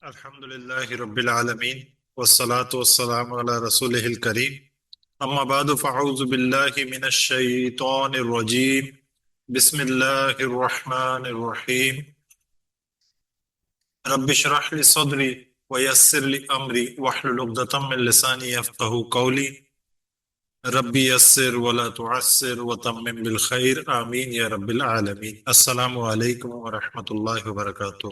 الحمد لله رب العالمين والصلاة والسلام على رسوله الكريم أما بعد فأعوذ بالله من الشيطان الرجيم بسم الله الرحمن الرحيم رب اشرح لي صدري ويسر لي أمري واحلل عقدة من لساني يفقهوا قولي ربي يسر ولا تعسر وتمم بالخير آمين يا رب العالمين السلام عليكم ورحمة الله وبركاته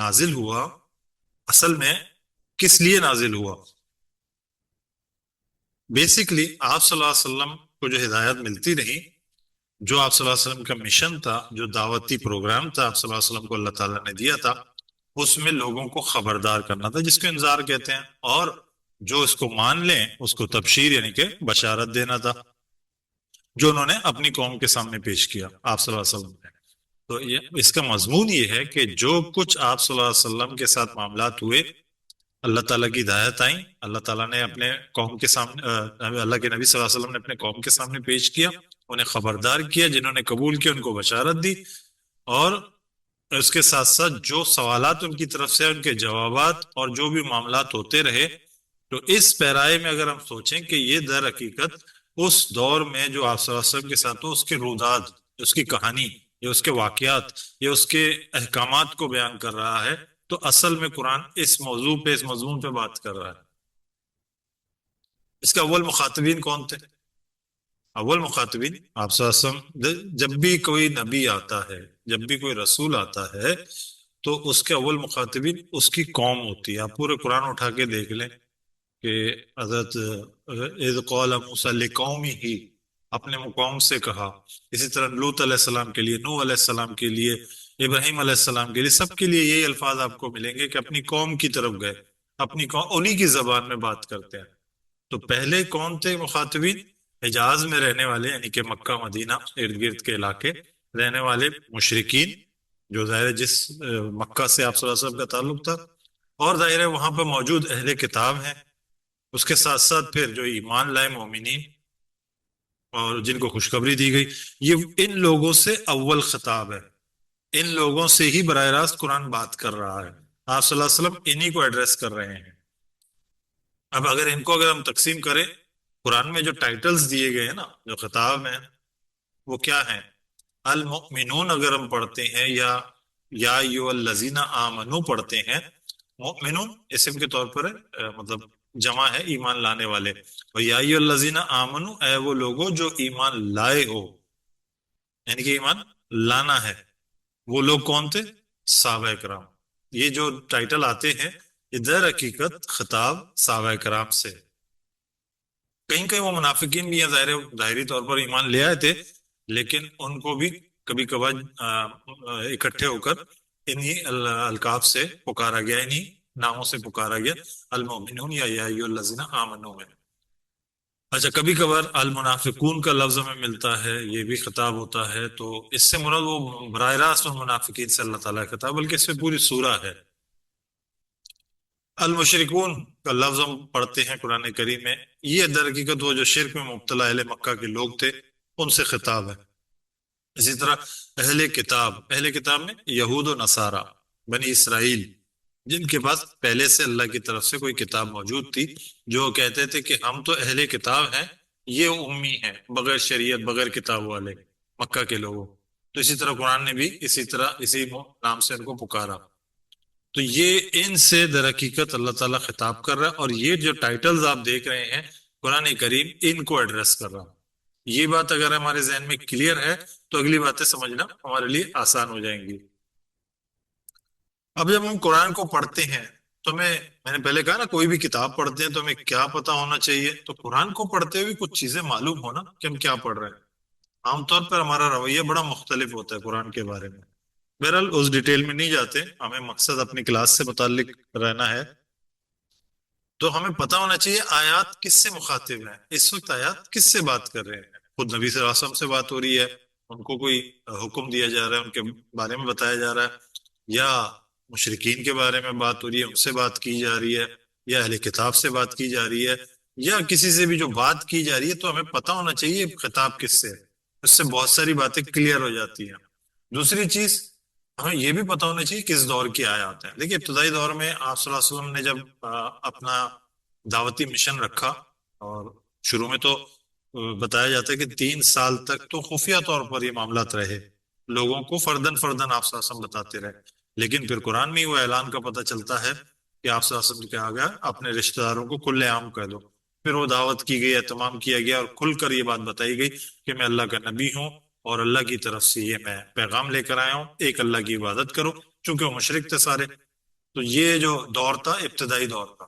نازل ہوا اصل میں کس لیے نازل ہوا؟ بیسکلی آپ صلی اللہ علیہ وسلم کو جو ہدایت ملتی رہی، جو آپ صلی اللہ علیہ وسلم کا مشن تھا، جو دعوتی پروگرام تھا آپ صلی اللہ علیہ وسلم کو اللہ تعالیٰ نے دیا تھا، اس میں لوگوں کو خبردار کرنا تھا، جس کو انذار کہتے ہیں، اور جو اس کو مان لیں اس کو تبشیر یعنی کہ بشارت دینا تھا، جو انہوں نے اپنی قوم کے سامنے پیش کیا آپ صلی اللہ علیہ وسلم نے۔ تو اس کا مضمون یہ ہے کہ جو کچھ آپ صلی اللہ علیہ وسلم کے ساتھ معاملات ہوئے، اللہ تعالیٰ کی ہدایت آئیں، اللہ تعالیٰ نے اپنے قوم کے سامنے اللہ کے نبی صلی اللہ علیہ وسلم نے اپنے قوم کے سامنے پیش کیا، انہیں خبردار کیا، جنہوں نے قبول کیا ان کو بشارت دی، اور اس کے ساتھ ساتھ جو سوالات ان کی طرف سے ان کے جوابات اور جو بھی معاملات ہوتے رہے، تو اس پیرائے میں اگر ہم سوچیں کہ یہ در حقیقت اس دور میں جو آپ صلی اللہ علیہ وسلم کے ساتھ ہو، اس کے روداد، اس کی کہانی، یا اس کے واقعات، یا اس کے احکامات کو بیان کر رہا ہے، تو اصل میں قرآن اس موضوع پہ، اس مضمون پہ بات کر رہا ہے۔ اس کے اول مخاطبین کون تھے؟ اول مخاطبین آپ صلی اللہ علیہ وسلم، جب بھی کوئی نبی آتا ہے، جب بھی کوئی رسول آتا ہے، تو اس کے اول مخاطبین اس کی قوم ہوتی ہے۔ آپ پورے قرآن اٹھا کے دیکھ لیں کہ حضرت اذ قال موسیٰ لقومہ، اپنے قوم سے کہا، اسی طرح لوط علیہ السلام کے لیے، نوح علیہ السلام کے لیے، ابراہیم علیہ السلام کے لیے، سب کے لیے یہی الفاظ آپ کو ملیں گے کہ اپنی قوم کی طرف گئے، اپنی قوم انہی کی زبان میں بات کرتے ہیں۔ تو پہلے کون تھے مخاطبین؟ حجاز میں رہنے والے، یعنی کہ مکہ مدینہ ارد گرد کے علاقے رہنے والے مشرکین، جو ظاہر ہے جس مکہ سے آپ صلی اللہ علیہ وسلم کا تعلق تھا، اور ظاہر ہے وہاں پہ موجود اہل کتاب ہیں، اس کے ساتھ ساتھ پھر جو ایمان لائے مومنین اور جن کو خوشخبری دی گئی، یہ ان لوگوں سے اول خطاب ہے، ان لوگوں سے ہی براہ راست قرآن بات کر رہا ہے، آپ صلی اللہ علیہ وسلم انہی کو ایڈریس کر رہے ہیں۔ اب اگر ان کو اگر ہم تقسیم کریں، قرآن میں جو ٹائٹلز دیے گئے ہیں نا، جو خطاب ہیں، وہ کیا ہیں؟ المؤمنون اگر ہم پڑھتے ہیں، یا ایھا الذین آمنو پڑھتے ہیں، مؤمنون اسم کے طور پر ہے، مطلب جمع ہے ایمان لانے والے، اور یا ایھا الذین آمنو، اے وہ لوگوں جو ایمان لائے ہو، یعنی کہ ایمان لانا ہے۔ وہ لوگ کون تھے؟ صحابہ کرام۔ یہ جو ٹائٹل آتے ہیں، یہ در حقیقت خطاب صحابہ کرام سے۔ کہیں کہیں وہ منافقین بھی ہیں، ظاہری طور پر ایمان لے آئے تھے، لیکن ان کو بھی کبھی کبھار اکٹھے ہو کر انہی القاب سے پکارا گیا، انہی ناموں سے پکارا گیا، المؤمنون یا ایھا الذین آمنو میں۔ اچھا، کبھی کبھار المنافقون کا لفظ ہمیں ملتا ہے، یہ بھی خطاب ہوتا ہے، تو اس سے مراد وہ براہ راست ان منافقین سے اللہ تعالیٰ کا خطاب، بلکہ اس میں پوری سورہ ہے۔ المشرکون کا لفظ ہم پڑھتے ہیں قرآن کریم میں، یہ در حقیقت وہ جو شرک میں مبتلا اہل مکہ کے لوگ تھے، ان سے خطاب ہے۔ اسی طرح اہل کتاب، اہل کتاب میں یہود و نصارہ، بنی اسرائیل، جن کے پاس پہلے سے اللہ کی طرف سے کوئی کتاب موجود تھی، جو کہتے تھے کہ ہم تو اہل کتاب ہیں، یہ امی ہیں، بغیر شریعت، بغیر کتاب والے مکہ کے لوگوں۔ تو اسی طرح قرآن نے بھی اسی طرح اسی نام سے ان کو پکارا۔ تو یہ ان سے در حقیقت اللہ تعالیٰ خطاب کر رہا ہے، اور یہ جو ٹائٹلز آپ دیکھ رہے ہیں قرآن کریم ان کو ایڈریس کر رہا ہے۔ یہ بات اگر ہمارے ذہن میں کلیئر ہے تو اگلی باتیں سمجھنا ہمارے لیے آسان ہو جائیں گی۔ اب جب ہم قرآن کو پڑھتے ہیں تو میں نے پہلے کہا نا، کوئی بھی کتاب پڑھتے ہیں تو ہمیں کیا پتہ ہونا چاہیے؟ تو قرآن کو پڑھتے ہوئے کچھ چیزیں معلوم ہونا کہ ہم کیا پڑھ رہے ہیں۔ عام طور پر ہمارا رویہ بڑا مختلف ہوتا ہے قرآن کے بارے میں۔ بہرحال اس ڈیٹیل میں نہیں جاتے، ہمیں مقصد اپنی کلاس سے متعلق رہنا ہے۔ تو ہمیں پتہ ہونا چاہیے آیات کس سے مخاطب ہیں، اس وقت آیات کس سے بات کر رہے ہیں۔ خود نبی صلی اللہ علیہ وسلم سے بات ہو رہی ہے، ان کو کوئی حکم دیا جا رہا ہے، ان کے بارے میں بتایا جا رہا ہے، یا مشرکین کے بارے میں بات ہو رہی ہے، ان سے بات کی جا رہی ہے، یا اہل کتاب سے بات کی جا رہی ہے، یا کسی سے بھی جو بات کی جا رہی ہے، تو ہمیں پتہ ہونا چاہیے خطاب کس سے ہے۔ اس سے بہت ساری باتیں کلیئر ہو جاتی ہیں۔ دوسری چیز، ہمیں یہ بھی پتہ ہونا چاہیے کس دور کی آیات ہیں۔ دیکھیے، ابتدائی دور میں آپ صلی اللہ علیہ وسلم نے جب اپنا دعوتی مشن رکھا، اور شروع میں تو بتایا جاتا ہے کہ 3 سال تک تو خفیہ طور پر یہ معاملات رہے، لوگوں کو فردن فردن آپ صلی اللہ علیہ وسلم بتاتے رہے، لیکن پھر قرآن میں وہ اعلان کا پتہ چلتا ہے کہ آپ صلی اللہ علیہ وسلم کہا گیا اپنے رشتہ داروں کو کھلے عام کہہ دو۔ پھر وہ دعوت کی گئی، اہتمام کیا گیا، اور کھل کر یہ بات بتائی گئی کہ میں اللہ کا نبی ہوں، اور اللہ کی طرف سے یہ میں پیغام لے کر آیا ہوں، ایک اللہ کی عبادت کرو، چونکہ وہ مشرک تھے سارے، تو یہ جو دور تھا ابتدائی دور تھا،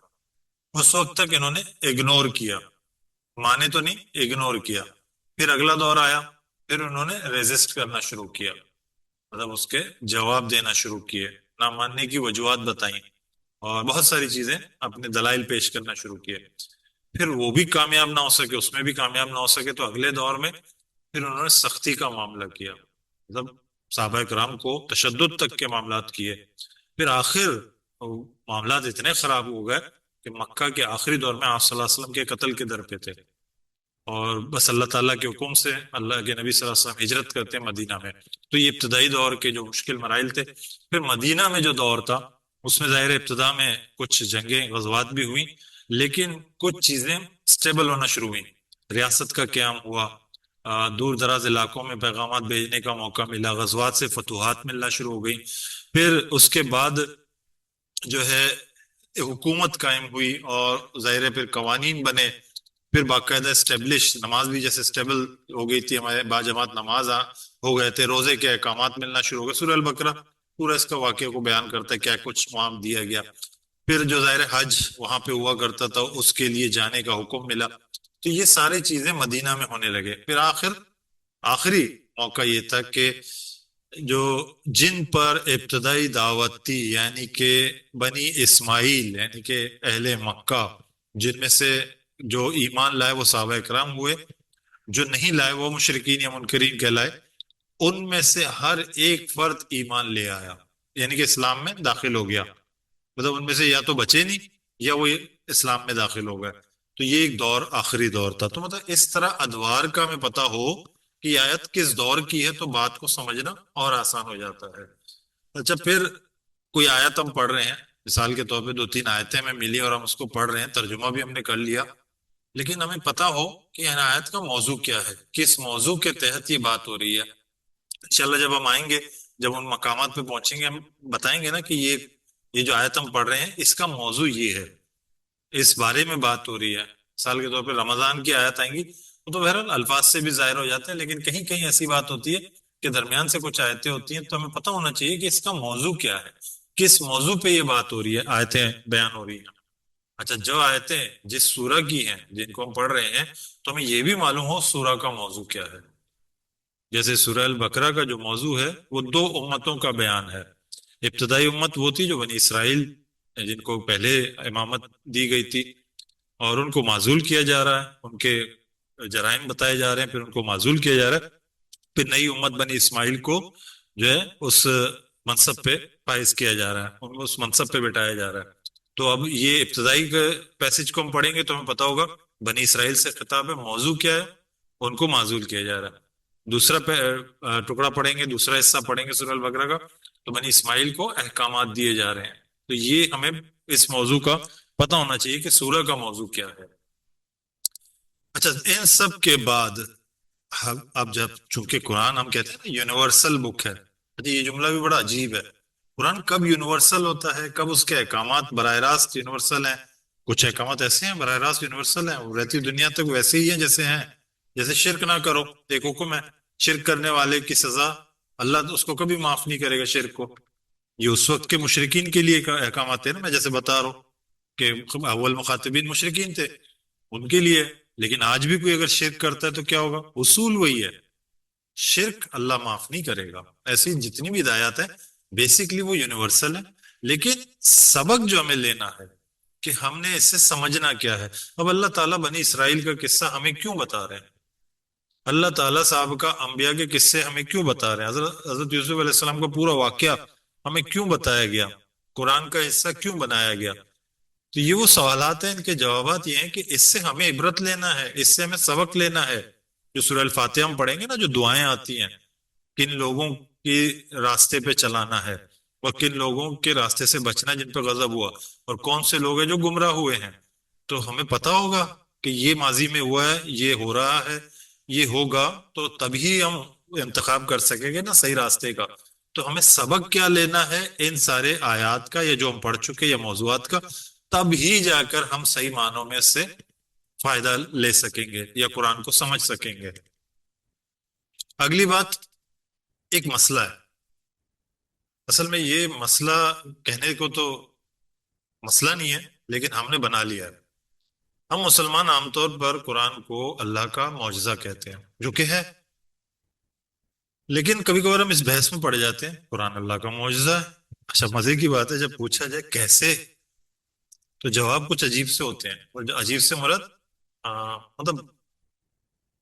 اس وقت تک انہوں نے اگنور کیا، مانے تو نہیں، اگنور کیا۔ پھر اگلا دور آیا، پھر انہوں نے ریزسٹ کرنا شروع کیا، مطلب اس کے جواب دینا شروع کیے، نہ ماننے کی وجوہات بتائیں، اور بہت ساری چیزیں اپنے دلائل پیش کرنا شروع کیے۔ پھر وہ بھی کامیاب نہ ہو سکے، اس میں بھی کامیاب نہ ہو سکے، تو اگلے دور میں پھر انہوں نے سختی کا معاملہ کیا، مطلب صحابہ کرام کو تشدد تک کے معاملات کیے۔ پھر آخر معاملات اتنے خراب ہو گئے کہ مکہ کے آخری دور میں آپ صلی اللہ علیہ وسلم کے قتل کے در پہ تھے، اور بس اللہ تعالیٰ کے حکم سے اللہ کے نبی صلی اللہ علیہ وسلم ہجرت کرتے ہیں مدینہ میں۔ تو یہ ابتدائی دور کے جو مشکل مراحل تھے۔ پھر مدینہ میں جو دور تھا، اس میں ظاہر ابتدا میں کچھ جنگیں غزوات بھی ہوئیں، لیکن کچھ چیزیں سٹیبل ہونا شروع ہوئیں، ریاست کا قیام ہوا، دور دراز علاقوں میں پیغامات بھیجنے کا موقع ملا، غزوات سے فتوحات ملنا شروع ہو گئی۔ پھر اس کے بعد جو ہے حکومت قائم ہوئی، اور ظاہر ہے پھر قوانین بنے، پھر باقاعدہ اسٹیبلش، نماز بھی جیسے اسٹیبل ہو گئی تھی، ہمارے باجماعت نماز ہو گئے تھے، روزے کے احکامات ملنا شروع ہو گئے۔ سورہ البقرہ پورا اس کا واقعہ کو بیان کرتا ہے، کیا کچھ وہاں دیا گیا۔ پھر جو ظاہر حج وہاں پہ ہوا کرتا تھا، اس کے لیے جانے کا حکم ملا۔ تو یہ ساری چیزیں مدینہ میں ہونے لگے۔ پھر آخری موقع یہ تھا کہ جو جن پر ابتدائی دعوت تھی، یعنی کہ بنی اسماعیل، یعنی کہ اہل مکہ، جن میں سے جو ایمان لائے وہ صحابہ کرام ہوئے، جو نہیں لائے وہ مشرکین یا منکرین کہلائے، ان میں سے ہر ایک فرد ایمان لے آیا، یعنی کہ اسلام میں داخل ہو گیا، مطلب ان میں سے یا تو بچے نہیں یا وہ اسلام میں داخل ہو گئے۔ تو یہ ایک دور آخری دور تھا۔ تو مطلب اس طرح ادوار کا ہمیں پتہ ہو کہ یہ آیت کس دور کی ہے، تو بات کو سمجھنا اور آسان ہو جاتا ہے۔ اچھا، پھر کوئی آیت ہم پڑھ رہے ہیں، مثال کے طور پہ 2-3 آیتیں ہمیں ملی اور ہم اس کو پڑھ رہے ہیں، ترجمہ بھی ہم نے کر لیا، لیکن ہمیں پتہ ہو کہ ان آیت کا موضوع کیا ہے، کس موضوع کے تحت یہ بات ہو رہی ہے۔ انشاءاللہ جب ہم آئیں گے، جب ان مقامات پہ پہنچیں گے، ہم بتائیں گے نا کہ یہ جو آیت ہم پڑھ رہے ہیں اس کا موضوع یہ ہے، اس بارے میں بات ہو رہی ہے۔ مثال کے طور پہ رمضان کی آیت آئیں گی، وہ تو بہرحال الفاظ سے بھی ظاہر ہو جاتے ہیں، لیکن کہیں کہیں ایسی بات ہوتی ہے کہ درمیان سے کچھ آیتیں ہوتی ہیں، تو ہمیں پتہ ہونا چاہیے کہ اس کا موضوع کیا ہے، کس موضوع پہ یہ بات ہو رہی ہے، آیتیں بیان ہو رہی ہیں۔ اچھا، جو آیتیں جس سورہ کی ہیں، جن کو ہم پڑھ رہے ہیں، تو ہمیں یہ بھی معلوم ہو سورہ کا موضوع کیا ہے۔ جیسے سورہ البقرہ کا جو موضوع ہے وہ 2 امتوں کا بیان ہے۔ ابتدائی امت وہ تھی جو بنی اسرائیل، جن کو پہلے امامت دی گئی تھی، اور ان کو معزول کیا جا رہا ہے، ان کے جرائم بتائے جا رہے ہیں، پھر ان کو معزول کیا جا رہا ہے۔ پھر نئی امت بنی اسماعیل کو جو ہے اس منصب پہ فائز کیا جا رہا ہے، ان کو اس منصب پہ بٹھایا جا رہا ہے۔ تو اب یہ ابتدائی پیسج کو ہم پڑھیں گے تو ہمیں پتہ ہوگا بنی اسرائیل سے خطاب ہے، موضوع کیا ہے، ان کو معزول کیا جا رہا ہے۔ دوسرا ٹکڑا پڑھیں گے، دوسرا حصہ پڑھیں گے سورہ البقرہ کا، تو بنی اسماعیل کو احکامات دیے جا رہے ہیں۔ تو یہ ہمیں اس موضوع کا پتہ ہونا چاہیے کہ سورہ کا موضوع کیا ہے۔ اچھا، ان سب کے بعد اب جب چونکہ قرآن ہم کہتے ہیں نا یونیورسل بک ہے، یہ جملہ بھی بڑا عجیب ہے۔ قرآن کب یونیورسل ہوتا ہے، کب اس کے احکامات براہ راست یونیورسل ہیں؟ کچھ احکامات ایسے ہیں براہ راست یونیورسل ہیں، وہ رہتی دنیا تک ویسے ہی ہیں جیسے ہیں۔ جیسے شرک نہ کرو، ایک حکم ہے، شرک کرنے والے کی سزا اللہ اس کو کبھی معاف نہیں کرے گا شرک کو۔ یہ اس وقت کے مشرکین کے لیے احکامات ہیں نا، میں جیسے بتا رہا ہوں کہ اول مخاطبین مشرکین تھے، ان کے لیے۔ لیکن آج بھی کوئی اگر شرک کرتا ہے تو کیا ہوگا؟ اصول وہی ہے، شرک اللہ معاف نہیں کرے گا۔ ایسی جتنی بھی ہدایات ہیں بیسکلی وہ یونیورسل ہیں، لیکن سبق جو ہمیں لینا ہے کہ ہم نے اس سے سمجھنا کیا ہے۔ اب اللہ تعالیٰ بنی اسرائیل کا قصہ ہمیں کیوں بتا رہے ہیں؟ اللہ تعالیٰ صاحب کا انبیاء کے قصے ہمیں کیوں بتا رہے ہیں؟ حضرت یوسف علیہ السلام کا پورا واقعہ ہمیں کیوں بتایا گیا؟ قرآن کا حصہ کیوں بنایا گیا؟ تو یہ وہ سوالات ہیں، ان کے جوابات یہ ہیں کہ اس سے ہمیں عبرت لینا ہے، اس سے ہمیں سبق لینا ہے۔ جو سورہ الفاتحہ ہم پڑھیں گے نا، جو دعائیں آتی ہیں، کن لوگوں کے راستے پہ چلانا ہے اور کن لوگوں کے راستے سے بچنا جن پہ غضب ہوا، اور کون سے لوگ ہیں جو گمراہ ہوئے ہیں، تو ہمیں پتہ ہوگا کہ یہ ماضی میں ہوا ہے، یہ ہو رہا ہے، یہ ہوگا، تو تبھی ہم انتخاب کر سکیں گے نا صحیح راستے کا۔ تو ہمیں سبق کیا لینا ہے ان سارے آیات کا، یا جو ہم پڑھ چکے یا موضوعات کا، تب ہی جا کر ہم صحیح معنوں میں اس سے فائدہ لے سکیں گے یا قرآن کو سمجھ سکیں گے۔ اگلی بات، ایک مسئلہ ہے۔ اصل میں یہ مسئلہ کہنے کو تو مسئلہ نہیں ہے، لیکن ہم نے بنا لیا ہے۔ ہم مسلمان عام طور پر قرآن کو اللہ کا معجزہ کہتے ہیں، جو کہ ہے، لیکن کبھی کبھار ہم اس بحث میں پڑ جاتے ہیں قرآن اللہ کا معجزہ ہے۔ اچھا، مزے کی بات ہے، جب پوچھا جائے کیسے، تو جواب کچھ عجیب سے ہوتے ہیں، اور جو عجیب سے مراد مطلب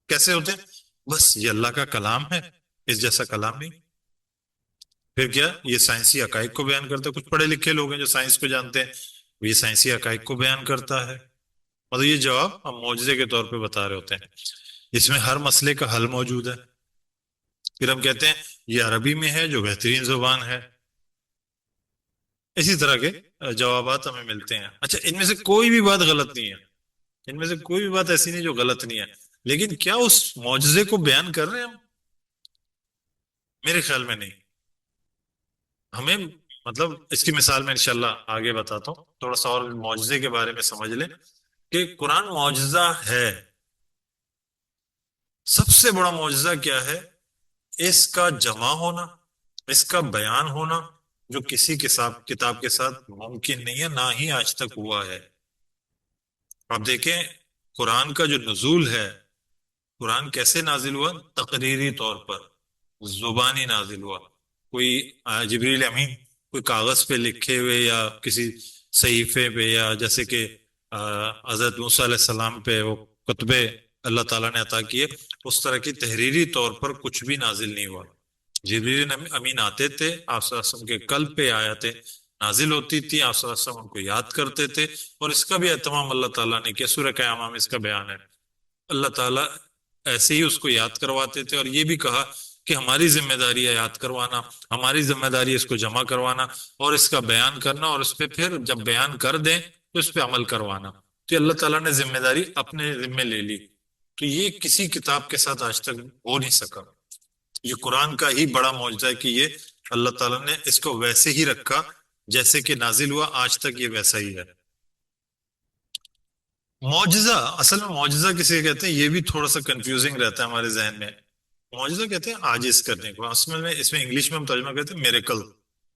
کیسے ہوتے ہیں؟ بس یہ اللہ کا کلام ہے، اس جیسا کلام نہیں۔ پھر کیا، یہ سائنسی حقائق کو بیان کرتا ہے۔ کچھ پڑھے لکھے لوگ ہیں جو سائنس کو جانتے ہیں، یہ سائنسی حقائق کو بیان کرتا ہے۔ مطلب یہ جواب ہم معجزے کے طور پہ بتا رہے ہوتے ہیں، اس میں ہر مسئلے کا حل موجود ہے۔ پھر ہم کہتے ہیں یہ عربی میں ہے، جو بہترین زبان ہے۔ اسی طرح کے جوابات ہمیں ملتے ہیں۔ اچھا، ان میں سے کوئی بھی بات غلط نہیں ہے، ان میں سے کوئی بھی بات ایسی نہیں جو غلط نہیں ہے، لیکن کیا اس معجزے کو بیان کر رہے ہیں ہم؟ میرے خیال میں نہیں۔ ہمیں مطلب اس کی مثال میں انشاءاللہ آگے بتاتا ہوں، تھوڑا سا اور معجزے کے بارے میں سمجھ لیں کہ قرآن معجزہ ہے۔ سب سے بڑا معجزہ کیا ہے؟ اس کا جمع ہونا، اس کا بیان ہونا، جو کسی کتاب کے ساتھ ممکن نہیں ہے، نہ ہی آج تک ہوا ہے۔ آپ دیکھیں قرآن کا جو نزول ہے، قرآن کیسے نازل ہوا؟ تقریری طور پر، زبانی نازل ہوا۔ کوئی جبریل امین کوئی کاغذ پہ لکھے ہوئے یا کسی صحیفے پہ، یا جیسے کہ حضرت موسیٰ علیہ السلام پہ وہ کتبے اللہ تعالیٰ نے عطا کیے، اس طرح کی تحریری طور پر کچھ بھی نازل نہیں ہوا۔ جبریل امین آتے تھے، آپ صلی اللہ علیہ وسلم کے قلب پہ آیتیں نازل ہوتی تھی، آپ صلی اللہ علیہ وسلم ان کو یاد کرتے تھے، اور اس کا بھی اہتمام اللہ تعالیٰ نے کیا۔ سورہ قیامہ میں اس کا بیان ہے، اللہ تعالیٰ ایسے ہی اس کو یاد کرواتے تھے، اور یہ بھی کہا کہ ہماری ذمہ داری ہے یاد کروانا، ہماری ذمہ داری ہے اس کو جمع کروانا اور اس کا بیان کرنا، اور اس پہ پھر جب بیان کر دیں تو اس پہ عمل کروانا۔ تو اللہ تعالیٰ نے ذمہ داری اپنے ذمہ لے لی، تو یہ کسی کتاب کے ساتھ آج تک ہو نہیں سکا۔ یہ قرآن کا ہی بڑا معجزہ ہے کہ یہ اللہ تعالیٰ نے اس کو ویسے ہی رکھا جیسے کہ نازل ہوا، آج تک یہ ویسا ہی ہے۔ معجزہ، اصل میں معجزہ کسے کہتے ہیں، یہ بھی تھوڑا سا کنفیوزنگ رہتا ہے ہمارے ذہن میں۔ معجزہ کہتے ہیں عاجز کرنے کو، اصل میں اس میں انگلش میں ہم ترجمہ کہتے ہیں میریکل۔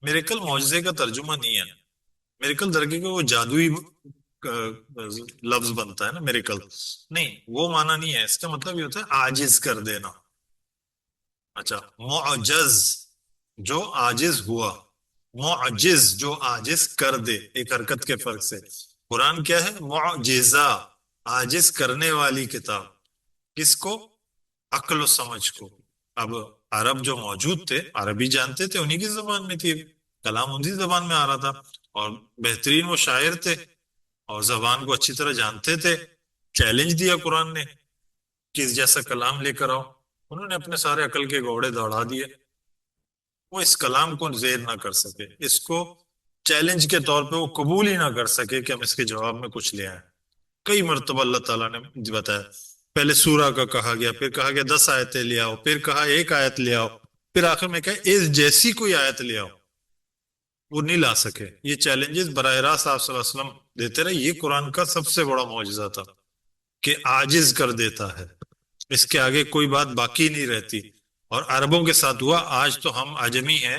میریکل معجزے کا ترجمہ نہیں ہے، میریکل درگے کو وہ جادوئی لفظ بنتا ہے نا، میریکل نہیں، وہ معنی نہیں ہے۔ اس کا مطلب یہ ہوتا ہے عاجز کر دینا۔ اچھا، معجز جو عاجز ہوا، معجز جو عاجز کر دے، ایک حرکت کے فرق سے۔ قرآن کیا ہے؟ معجزہ، عاجز کرنے والی کتاب۔ کس کو؟ عقل و سمجھ کو۔ اب عرب جو موجود تھے، عربی جانتے تھے، انہی کی زبان میں تھی، کلام انہی زبان میں آ رہا تھا، اور بہترین وہ شاعر تھے اور زبان کو اچھی طرح جانتے تھے۔ چیلنج دیا قرآن نے کہ اس جیسا کلام لے کر آؤ، انہوں نے اپنے سارے عقل کے گھوڑے دوڑا دیے، وہ اس کلام کو زیر نہ کر سکے، اس کو چیلنج کے طور پہ وہ قبول ہی نہ کر سکے کہ ہم اس کے جواب میں کچھ لے آئیں۔ کئی مرتبہ اللہ تعالیٰ نے بتایا، پہلے سورہ کا کہا گیا، پھر کہا گیا 10 آیتیں لے آؤ، پھر کہا ایک آیت لے آؤ، پھر آخر میں کہا اس جیسی کوئی آیت لے آؤ، وہ نہیں لا سکے۔ یہ چیلنجز براہ راست آپ صلی اللہ علیہ وسلم دیتے رہے۔ یہ قرآن کا سب سے بڑا معجزہ تھا کہ عاجز کر دیتا ہے، اس کے آگے کوئی بات باقی نہیں رہتی۔ اور عربوں کے ساتھ ہوا، آج تو ہم عجمی ہیں،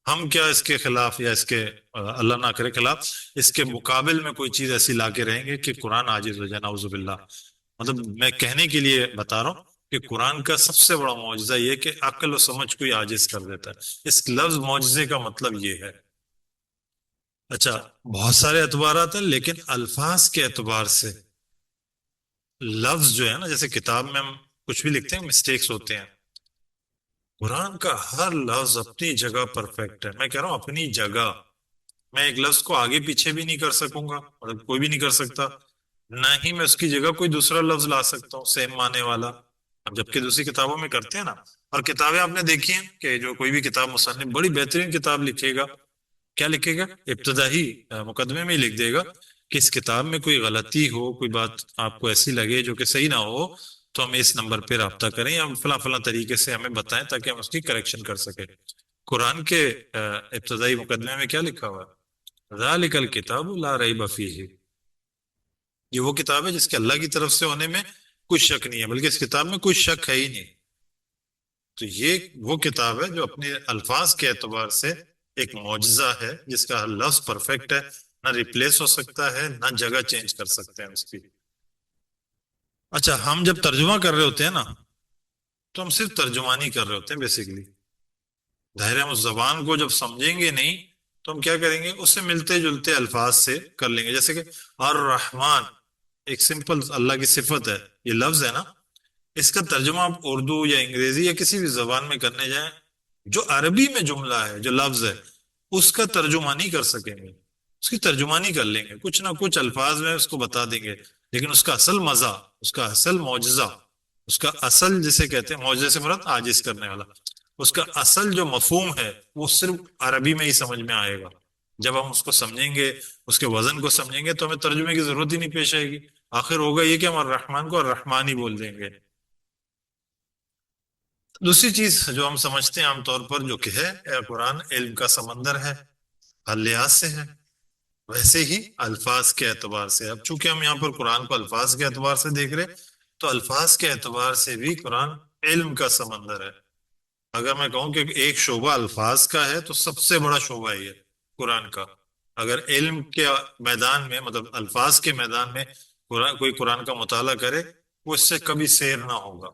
ہم کیا اس کے خلاف، یا اس کے اللہ نہ کرے خلاف، اس کے مقابل میں کوئی چیز ایسی لا کے رہیں گے کہ قرآن عاجز ہو جائے، نعوذ باللہ۔ مطلب میں کہنے کے لیے بتا رہا ہوں کہ قرآن کا سب سے بڑا معجزہ یہ کہ عقل و سمجھ کو ہی عاجز کر دیتا ہے۔ اس لفظ معجزے کا مطلب یہ ہے۔ اچھا، بہت سارے اعتبارات ہیں، لیکن الفاظ کے اعتبار سے لفظ جو ہے نا، جیسے کتاب میں ہم کچھ بھی لکھتے ہیں، مسٹیکس ہوتے ہیں، قرآن کا ہر لفظ اپنی جگہ پرفیکٹ ہے۔ میں کہہ رہا ہوں اپنی جگہ، میں ایک لفظ کو آگے پیچھے بھی نہیں کر سکوں گا، مطلب کوئی بھی نہیں کر سکتا، نہ ہی میں اس کی جگہ کوئی دوسرا لفظ لا سکتا ہوں سیم معنی والا، اب جبکہ دوسری کتابوں میں کرتے ہیں نا۔ اور کتابیں آپ نے دیکھی ہیں کہ جو کوئی بھی کتاب مصنف بڑی بہترین کتاب لکھے گا، کیا لکھے گا؟ ابتدائی مقدمے میں ہی لکھ دے گا کہ اس کتاب میں کوئی غلطی ہو، کوئی بات آپ کو ایسی لگے جو کہ صحیح نہ ہو، تو ہمیں اس نمبر پہ رابطہ کریں، یا فلاں فلاں طریقے سے ہمیں بتائیں تاکہ ہم اس کی کریکشن کر سکیں۔ قرآن کے ابتدائی مقدمے میں کیا لکھا ہوا ہے؟ ذالک الکتاب لا ریب فیہ، یہ وہ کتاب ہے جس کے اللہ کی طرف سے ہونے میں کوئی شک نہیں ہے، بلکہ اس کتاب میں کوئی شک ہے ہی نہیں۔ تو یہ وہ کتاب ہے جو اپنے الفاظ کے اعتبار سے ایک معجزہ ہے، جس کا ہر لفظ پرفیکٹ ہے، نہ ریپلیس ہو سکتا ہے، نہ جگہ چینج کر سکتے ہیں اس کی۔ اچھا، ہم جب ترجمہ کر رہے ہوتے ہیں نا تو ہم صرف ترجمانی کر رہے ہوتے ہیں بیسیکلی۔ ظاہر ہے ہم اس زبان کو جب سمجھیں گے نہیں تو ہم کیا کریں گے، اس سے ملتے جلتے الفاظ سے کر لیں گے، جیسے کہ الرحمن ایک سمپل اللہ کی صفت ہے، یہ لفظ ہے نا، اس کا ترجمہ آپ اردو یا انگریزی یا کسی بھی زبان میں کرنے جائیں، جو عربی میں جملہ ہے، جو لفظ ہے، اس کا ترجمہ نہیں کر سکیں گے، اس کی ترجمانی کر لیں گے، کچھ نہ کچھ الفاظ میں اس کو بتا دیں گے، لیکن اس کا اصل مزہ، اس کا اصل معجزہ، اس کا اصل جسے کہتے ہیں معجزے سے مراد عاجز کرنے والا، اس کا اصل جو مفہوم ہے وہ صرف عربی میں ہی سمجھ میں آئے گا۔ جب ہم اس کو سمجھیں گے، اس کے وزن کو سمجھیں گے، تو ہمیں ترجمے کی ضرورت ہی نہیں پیش آئے گی، آخر ہوگا یہ کہ ہم الرحمن کو الرحمن ہی بول دیں گے۔ دوسری چیز جو ہم سمجھتے ہیں عام طور پر جو کہ ہے، قرآن علم کا سمندر ہے، ہر لحاظ سے ہے، ویسے ہی الفاظ کے اعتبار سے۔ اب چونکہ ہم یہاں پر قرآن کو الفاظ کے اعتبار سے دیکھ رہے، تو الفاظ کے اعتبار سے بھی قرآن علم کا سمندر ہے۔ اگر میں کہوں کہ ایک شعبہ الفاظ کا ہے تو سب سے بڑا شعبہ یہ ہے قرآن کا۔ اگر علم کے میدان میں، مطلب الفاظ کے میدان میں کوئی قرآن کا مطالعہ کرے، وہ اس سے کبھی سیر نہ ہوگا۔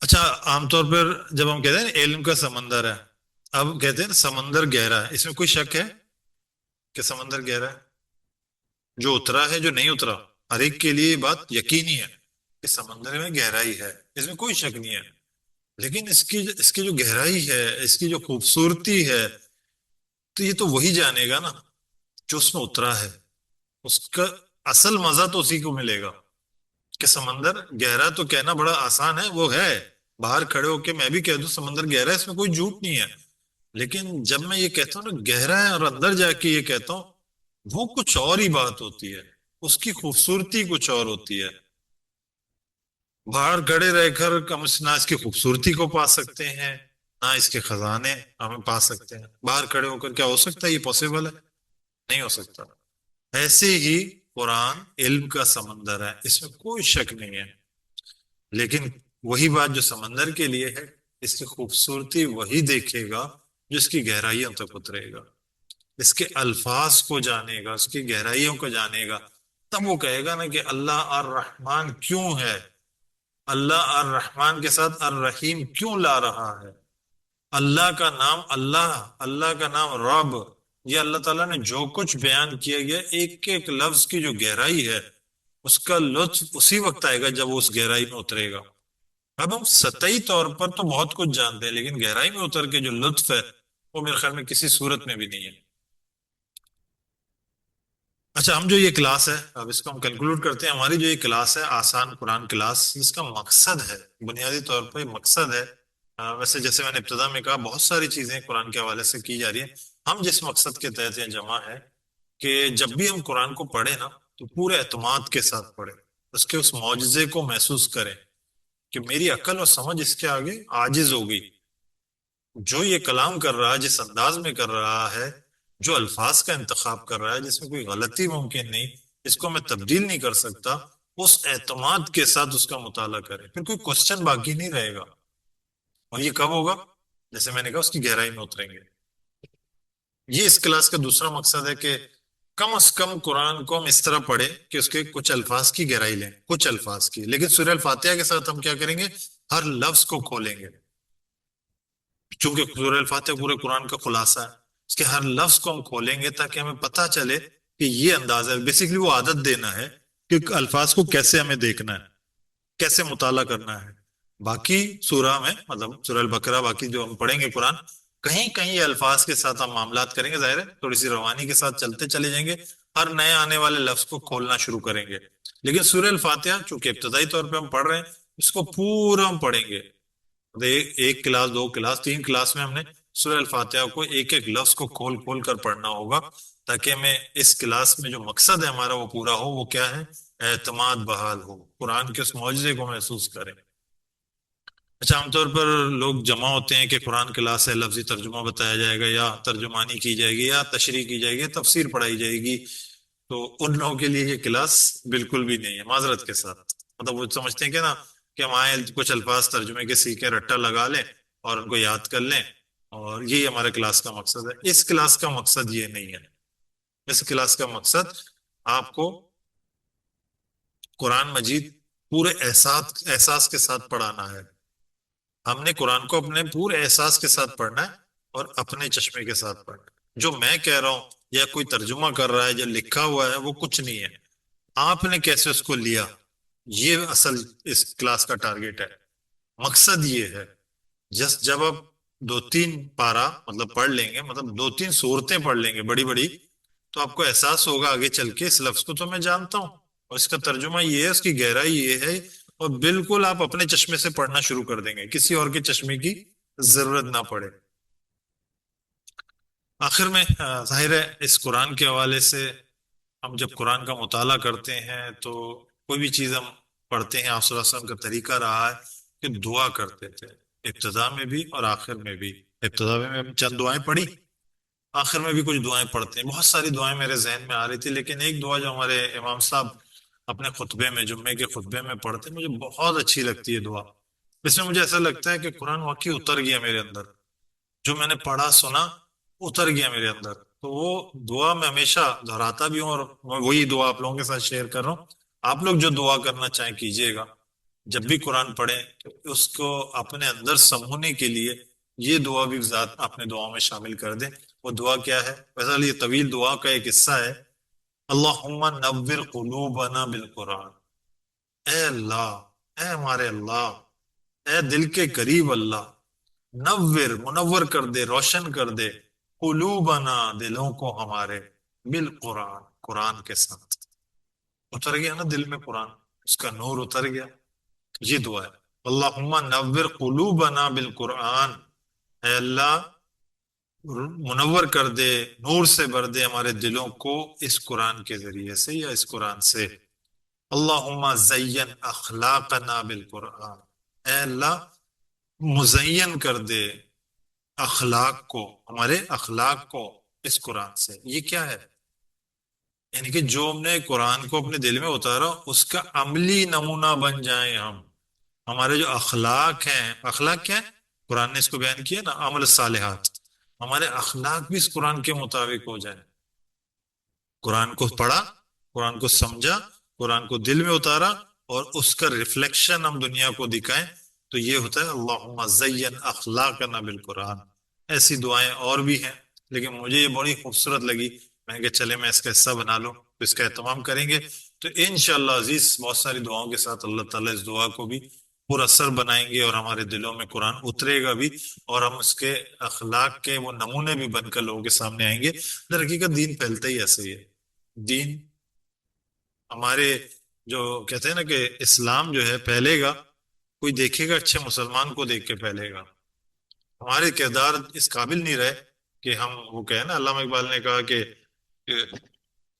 اچھا، عام طور پر جب ہم کہتے ہیں نا علم کا سمندر ہے، اب کہتے ہیں نا سمندر گہرا ہے، اس میں کوئی شک ہے کہ سمندر گہرا ہے؟ جو اترا ہے، جو نہیں اترا، ہر ایک کے لیے یہ بات یقینی ہے کہ سمندر میں گہرائی ہے، اس میں کوئی شک نہیں ہے۔ لیکن اس کی جو گہرائی ہے، اس کی جو خوبصورتی ہے، تو یہ تو وہی جانے گا نا جو اس میں اترا ہے، اس کا اصل مزہ تو اسی کو ملے گا۔ کہ سمندر گہرا تو کہنا بڑا آسان ہے، وہ ہے، باہر کھڑے ہو کے میں بھی کہہ دوں سمندر گہرا ہے، اس میں کوئی جھوٹ نہیں ہے، لیکن جب میں یہ کہتا ہوں نا گہرا ہے اور اندر جا کے یہ کہتا ہوں، وہ کچھ اور ہی بات ہوتی ہے، اس کی خوبصورتی کچھ اور ہوتی ہے۔ باہر کھڑے رہ کر ہم نہ اس کی خوبصورتی کو پا سکتے ہیں، نہ اس کے خزانے ہمیں پا سکتے ہیں۔ باہر کھڑے ہو کر کیا ہو سکتا ہے؟ یہ پاسبل ہے؟ نہیں ہو سکتا۔ ایسے ہی قرآن علم کا سمندر ہے، اس میں کوئی شک نہیں ہے، لیکن وہی بات جو سمندر کے لیے ہے، اس کی خوبصورتی وہی دیکھے گا جو اس کی گہرائیوں تک اترے گا، اس کے الفاظ کو جانے گا، اس کی گہرائیوں کو جانے گا، تب وہ کہے گا نا کہ اللہ الرحمن کیوں ہے، اللہ الرحمن کے ساتھ الرحیم کیوں لا رہا ہے، اللہ کا نام اللہ، اللہ کا نام رب، یہ اللہ تعالیٰ نے جو کچھ بیان کیا گیا، ایک ایک لفظ کی جو گہرائی ہے، اس کا لطف اسی وقت آئے گا جب وہ اس گہرائی میں اترے گا۔ اب ہم سطحی طور پر تو بہت کچھ جانتے ہیں، لیکن گہرائی میں اتر کے جو لطف ہے وہ میرے خیال میں کسی صورت میں بھی نہیں ہے۔ اچھا، ہم جو یہ کلاس ہے، اب اس کو ہم کنکلوڈ کرتے ہیں، ہماری جو یہ کلاس ہے آسان قرآن کلاس، اس کا مقصد ہے، بنیادی طور پر یہ مقصد ہے، ویسے جیسے میں نے ابتدا میں کہا بہت ساری چیزیں قرآن کے حوالے سے کی جا رہی ہیں، ہم جس مقصد کے تحت یہ جمع ہے کہ جب بھی ہم قرآن کو پڑھیں نا تو پورے اعتماد کے ساتھ پڑھیں، اس کے اس معجزے کو محسوس کریں کہ میری عقل اور سمجھ اس کے آگے عاجز ہو گئی، جو یہ کلام کر رہا ہے، جس انداز میں کر رہا ہے، جو الفاظ کا انتخاب کر رہا ہے، جس میں کوئی غلطی ممکن نہیں، اس کو میں تبدیل نہیں کر سکتا، اس اعتماد کے ساتھ اس کا مطالعہ کریں، پھر کوئی کوشچن باقی نہیں رہے گا۔ اور یہ کب ہوگا؟ جیسے میں نے کہا اس کی گہرائی میں اتریں گے۔ یہ اس کلاس کا دوسرا مقصد ہے کہ کم از کم قرآن کو ہم اس طرح پڑھیں کہ اس کے کچھ الفاظ کی گہرائی لیں، کچھ الفاظ کی، لیکن سورہ الفاتحہ کے ساتھ ہم کیا کریں گے؟ ہر لفظ کو کھولیں گے، چونکہ سورہ الفاتحہ پورے قرآن کا خلاصہ ہے، اس کے ہر لفظ کو ہم کھولیں گے تاکہ ہمیں پتہ چلے کہ یہ انداز ہے، بیسیکلی وہ عادت دینا ہے کہ الفاظ کو کیسے ہمیں دیکھنا ہے، کیسے مطالعہ کرنا ہے۔ باقی سورہ میں، مطلب سورہ البقرہ، باقی جو ہم پڑھیں گے قرآن، کہیں کہیں یہ الفاظ کے ساتھ ہم معاملات کریں گے، ظاہر ہے تھوڑی سی روانی کے ساتھ چلتے چلے جائیں گے، ہر نئے آنے والے لفظ کو کھولنا شروع کریں گے، لیکن سورہ الفاتحہ چونکہ ابتدائی طور پہ ہم پڑھ رہے ہیں، اس کو پورا ہم پڑھیں گے، ایک کلاس، دو کلاس، تین کلاس میں ہم نے سورہ الفاتحہ کو ایک ایک لفظ کو کھول کھول کر پڑھنا ہوگا، تاکہ ہمیں اس کلاس میں جو مقصد ہے ہمارا وہ پورا ہو۔ وہ کیا ہے؟ اعتماد بحال ہو، قرآن کے اس معجزے کو محسوس کریں۔ اچھا، عام طور پر لوگ جمع ہوتے ہیں کہ قرآن کلاس ہے، لفظی ترجمہ بتایا جائے گا، یا ترجمانی کی جائے گی، یا تشریح کی جائے گی، تفسیر پڑھائی جائے گی، تو ان لوگوں کے لیے یہ کلاس بالکل بھی نہیں ہے، معذرت کے ساتھ۔ مطلب وہ سمجھتے ہیں کہ نا کہ ہم آئیں کچھ الفاظ ترجمے کے سیکھیں، رٹا لگا لیں اور ان کو یاد کر لیں اور یہی ہمارے کلاس کا مقصد ہے. اس کلاس کا مقصد یہ نہیں ہے. اس کلاس کا مقصد آپ کو قرآن مجید پورے احساس کے ساتھ پڑھانا ہے. ہم نے قرآن کو اپنے پورے احساس کے ساتھ پڑھنا ہے اور اپنے چشمے کے ساتھ پڑھنا ہے. جو میں کہہ رہا ہوں یا کوئی ترجمہ کر رہا ہے جو لکھا ہوا ہے وہ کچھ نہیں ہے. آپ نے کیسے اس کو لیا، یہ اصل اس کلاس کا ٹارگیٹ ہے. مقصد یہ ہے جب آپ 2-3 پارا مطلب پڑھ لیں گے، مطلب 2-3 صورتیں پڑھ لیں گے بڑی بڑی، تو آپ کو احساس ہوگا آگے چل کے اس لفظ کو تو میں جانتا ہوں اور اس کا ترجمہ یہ ہے، اس کی گہرائی یہ ہے. اور بالکل آپ اپنے چشمے سے پڑھنا شروع کر دیں گے، کسی اور کے چشمے کی ضرورت نہ پڑے. آخر میں ظاہر ہے اس قرآن کے حوالے سے ہم جب قرآن کا مطالعہ کرتے ہیں تو کوئی بھی چیز ہم پڑھتے ہیں، آپ صلی اللہ علیہ وسلم کا طریقہ رہا ہے کہ دعا کرتے تھے ابتدا میں بھی اور آخر میں بھی. ابتدا میں ہم چند دعائیں پڑھی، آخر میں بھی کچھ دعائیں پڑھتے ہیں. بہت ساری دعائیں میرے ذہن میں آ رہی تھی، لیکن ایک دعا جو ہمارے امام صاحب اپنے خطبے میں، جمعے کے خطبے میں پڑھتے ہیں، مجھے بہت اچھی لگتی ہے دعا. اس میں مجھے ایسا لگتا ہے کہ قرآن واقعی اتر گیا میرے اندر، جو میں نے پڑھا سنا اتر گیا میرے اندر. تو وہ دعا میں ہمیشہ دہراتا بھی ہوں اور میں وہی دعا آپ لوگوں کے ساتھ شیئر کر رہا ہوں. آپ لوگ جو دعا کرنا چاہیں کیجیے گا. جب بھی قرآن پڑھیں اس کو اپنے اندر سمونے کے لیے یہ دعا بھی ذات اپنے دعاؤں میں شامل کر دیں. وہ دعا کیا ہے؟ ویسے یہ طویل دعا کا ایک حصہ ہے. اللہم نور قلوبنا بالقرآن. اے اللہ، اے ہمارے اللہ، اے دل کے قریب اللہ، منور کر دے، روشن کر دے، قلوبنا دلوں کو ہمارے، بالقرآن قرآن کے ساتھ. اتر گیا نا دل میں قرآن، اس کا نور اتر گیا. یہ دعا ہے اللہم نور قلوبنا بالقرآن. اے اللہ منور کر دے، نور سے بھر دے ہمارے دلوں کو اس قرآن کے ذریعے سے یا اس قرآن سے. اللہم زین اخلاقنا بالقرآن. اے اللہ مزین کر دے اخلاق کو، ہمارے اخلاق کو اس قرآن سے. یہ کیا ہے؟ یعنی کہ جو ہم نے قرآن کو اپنے دل میں اتارا اس کا عملی نمونہ بن جائیں ہم. ہمارے جو اخلاق ہیں، اخلاق کیا ہے؟ قرآن نے اس کو بیان کیا نا، عمل الصالحات. ہمارے اخلاق بھی اس قرآن کے مطابق ہو جائیں. قرآن کو پڑھا، قرآن کو سمجھا، قرآن کو دل میں اتارا اور اس کا ریفلیکشن ہم دنیا کو دکھائیں. تو یہ ہوتا ہے اللہم زین اخلاقنا بالقرآن. ایسی دعائیں اور بھی ہیں لیکن مجھے یہ بڑی خوبصورت لگی، میں نے کہا چلے میں اس کا حصہ بنا لوں. تو اس کا اہتمام کریں گے تو انشاءاللہ عزیز بہت ساری دعاؤں کے ساتھ اللہ تعالیٰ اس دعا کو بھی پر اثر بنائیں گے اور ہمارے دلوں میں قرآن اترے گا بھی اور ہم اس کے اخلاق کے وہ نمونے بھی بن کر لوگوں کے سامنے آئیں گے. در حقیقت دین پھیلتا ہی ایسے ہی ہے. دین ہمارے جو کہتے ہیں نا کہ اسلام جو ہے پھیلے گا، کوئی دیکھے گا اچھے مسلمان کو دیکھ کے پھیلے گا. ہمارے کردار اس قابل نہیں رہے کہ ہم وہ کہیں نا، علامہ اقبال نے کہا کہ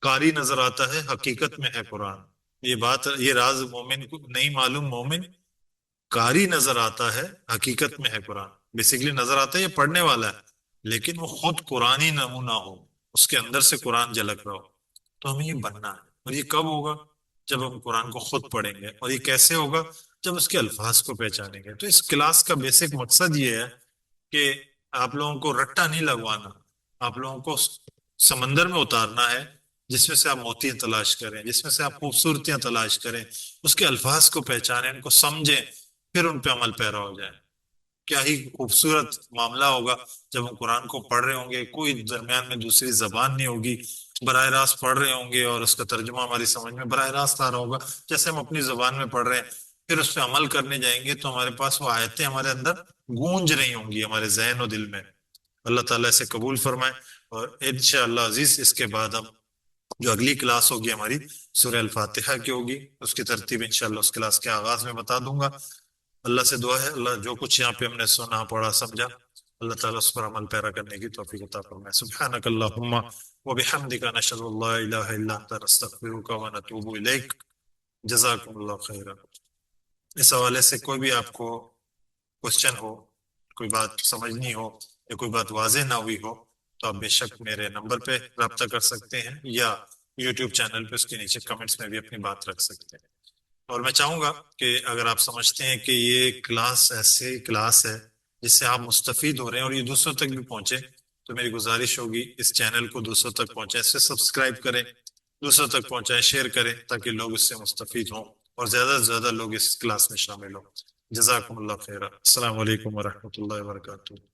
قاری نظر آتا ہے حقیقت میں ہے قرآن. یہ بات، یہ راز مومن کو نہیں معلوم، مومن قاری نظر آتا ہے حقیقت میں ہے قرآن. بیسیکلی نظر آتا ہے یہ پڑھنے والا ہے لیکن وہ خود قرآنی نمونہ ہو، اس کے اندر سے قرآن جھلک رہا ہو. تو ہمیں یہ بننا ہے. اور یہ کب ہوگا؟ جب ہم قرآن کو خود پڑھیں گے. اور یہ کیسے ہوگا؟ جب اس کے الفاظ کو پہچانیں گے. تو اس کلاس کا بیسک مقصد یہ ہے کہ آپ لوگوں کو رٹا نہیں لگوانا، آپ لوگوں کو سمندر میں اتارنا ہے جس میں سے آپ موتیاں تلاش کریں، جس میں سے آپ خوبصورتیاں تلاش کریں، اس کے الفاظ کو پہچانیں، ان کو سمجھیں، پھر ان پہ عمل پیرا ہو جائیں. کیا ہی خوبصورت معاملہ ہوگا جب ہم قرآن کو پڑھ رہے ہوں گے، کوئی درمیان میں دوسری زبان نہیں ہوگی، براہ راست پڑھ رہے ہوں گے اور اس کا ترجمہ ہماری سمجھ میں براہ راست آ رہا ہوگا جیسے ہم اپنی زبان میں پڑھ رہے ہیں. پھر اس پہ عمل کرنے جائیں گے تو ہمارے پاس وہ آیتیں ہمارے اندر گونج رہی ہوں گی ہمارے ذہن و دل میں. اللہ تعالیٰ سے قبول فرمائے. اور انشاءاللہ عزیز اس کے بعد ہم جو اگلی کلاس ہوگی ہماری سورہ الفاتحہ کی ہوگی، اس کی ترتیب انشاءاللہ اس کلاس کے آغاز میں بتا دوں گا. اللہ سے دعا ہے اللہ جو کچھ یہاں پہ ہم نے سنا پڑھا سمجھا اللہ تعالیٰ اس پر عمل پیرا کرنے کی توفیق عطا فرمائے. سبحانک اللہم وبحمدک نشہد ان لا الہ الا انت نستغفرک ونتوب الیک. جزاکم اللہ خیرا. اس حوالے سے کوئی بھی آپ کو کوشچن ہو، کوئی بات سمجھنی ہو یا کوئی بات واضح نہ ہوئی ہو تو آپ بے شک میرے نمبر پہ رابطہ کر سکتے ہیں یا یوٹیوب چینل پہ اس کے نیچے کمنٹس میں بھی اپنی بات رکھ سکتے ہیں. اور میں چاہوں گا کہ اگر آپ سمجھتے ہیں کہ یہ کلاس ایسے کلاس ہے جس سے آپ مستفید ہو رہے ہیں اور یہ دوسروں تک بھی پہنچے، تو میری گزارش ہوگی اس چینل کو دوسروں تک پہنچائیں، اسے سبسکرائب کریں، دوسروں تک پہنچائیں، شیئر کریں تاکہ لوگ اس سے مستفید ہوں اور زیادہ سے زیادہ لوگ اس کلاس میں شامل ہوں۔ جزاکم اللہ خیر، السلام علیکم ورحمۃ اللہ وبرکاتہ۔